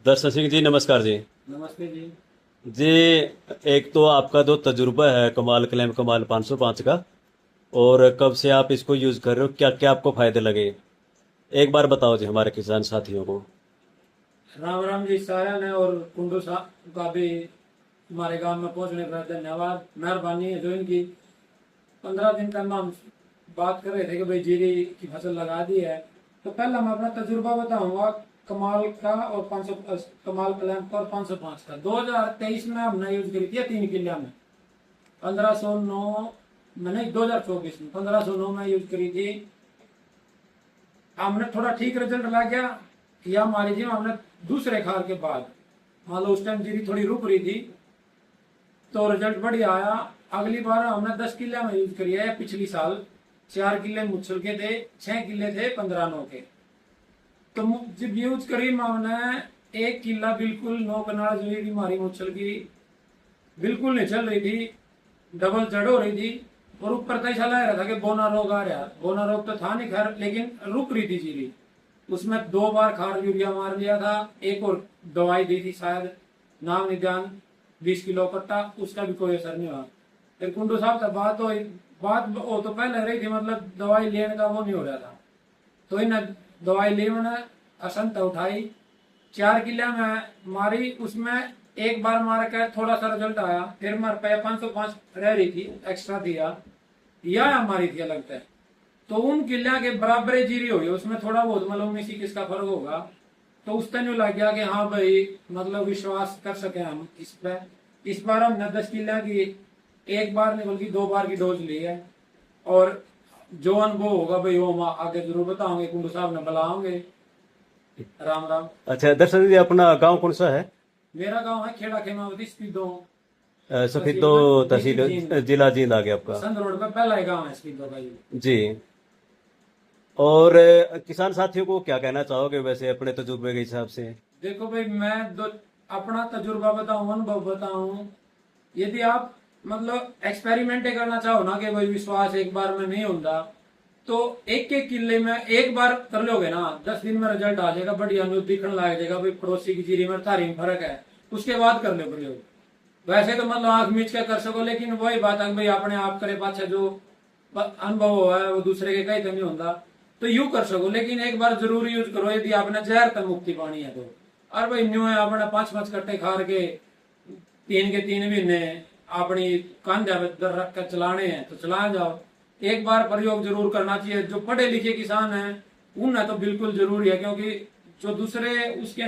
दर्शन सिंह जी, नमस्कार जी। नमस्ते जी। जी, एक तो आपका जो तजुर्बा है कमाल क्लेम कमाल 505 का, और कब से आप इसको यूज़ कर रहे हो, क्या क्या आपको फायदे लगे, एक बार बताओ जी हमारे किसान साथियों को। राम राम जी सारा ने, और कुंडू साहब का भी हमारे गांव में पहुंचने पर धन्यवाद, मेहरबानी है जो इनकी। 15 दिन पहले हम बात कर रहे थे कि भाई जीरी की फसल लगा दी है। तो पहले मैं अपना तजुर्बा बताऊंगा कमाल का और 500 कमाल कलैंप का और 505 का। 2023 में हमने यूज करी थी 3 किलिया में, 1509 में नहीं, 2024 में 1509 में यूज करी थी। हमने थोड़ा ठीक रिजल्ट ला गया, या हमारी जी हमने दूसरे खार के बाद, मान लो उस टाइम जीरी थोड़ी रुक रही थी तो रिजल्ट बढ़िया आया। अगली बार हमने 10 किले में यूज करी है। पिछली साल 4 किले मुच्छल के थे, 6 किले थे 15 9 के। तो जब यूज करी हमने 1 किला बिल्कुल 9 कनाल जो ये हमारी मुच्छल की बिल्कुल नहीं चल रही थी, डबल जड़ हो रही थी। और ऊपर तो ऐसा लग रहा था कि बोना रोग आ रहा। बोना रोग तो था नहीं खैर, लेकिन रुक रही थी जीरी। उसमें 2 बार खार यूरिया मार लिया था, एक और दवाई दी थी शायद, नाम नहीं ध्यान, 20 किलो कट्टा, उसका भी कोई असर नहीं हुआ। फिर कुंडू साहब से बात वो तो पहले रही थी, मतलब दवाई लेने का वो नहीं हो रहा था। तो इन दवाई ली मैंने, असंत उठाई, 4 किले में मारी। उसमें एक बार मार के थोड़ा सा रिजल्ट आया, फिर मार पे 505 रह रही थी, एक्स्ट्रा दिया या हमारी थी अलग से। तो उन किलिया के बराबर जीरी हुई, उसमें थोड़ा बहुत मतलब 19 21 का फर्क होगा। तो उस दिन लग गया कि हाँ भाई, मतलब विश्वास कर सके हम इस पे। इस बार हमने 10 किलिया की एक बार नहीं बल्कि 2 बार की डोज ली है। और जो अनुभव होगा भाई वो हम आगे जरूर बताओगे, कुंडू साहब ने बुलाओगे। राम राम। अच्छा दर्शन जी, अपना गांव कौन सा है? मेरा गांव है खेड़ा खेमावती, स्पीडो, सफेदो तहसील में, तहसील, डिस्ट्रिक्ट जींद। जिला जींद आ गया आपका। संध रोड पे पहला ही गांव है स्पीडो का ये। जी। और किसान साथियों को क्या कहना चाहोगे वैसे अपने तजुर्बे के हिसाब से? देखो भाई, मैं अपना तजुर्बा बताऊं, अनुभव बताऊं। यदि आप मतलब एक्सपेरिमेंट करना चाहो ना कि भाई विश्वास एक बार में नहीं होता, तो एक एक किले में एक बार कर लोगे ना, 10 दिन में रिजल्ट आ जाएगा, बढ़िया न्यूज दिखने लग जाएगा भाई पड़ोसी की जीरी में थारी में फर्क है। उसके बाद कर लो प्रयोग। वैसे तो मतलब आंख मीच के कर सको, लेकिन वही बात है भाई अपने आप करे पाछे जो अनुभव हुआ है वो दूसरे के कहीं तो नहीं होता। तो यू कर सको, लेकिन एक बार जरूर यूज करो यदि आपने जहर तक मुक्ति पानी है तो। और भाई न्यू है अपने 5 5 कट्टे खार के 3 के 3 महीने अपनी कंधा दर रख कर चलाने हैं तो चला जाओ। एक बार प्रयोग जरूर करना चाहिए। जो पढ़े लिखे किसान हैं उन्हें तो बिल्कुल जरूरी है, क्योंकि जो दूसरे उसके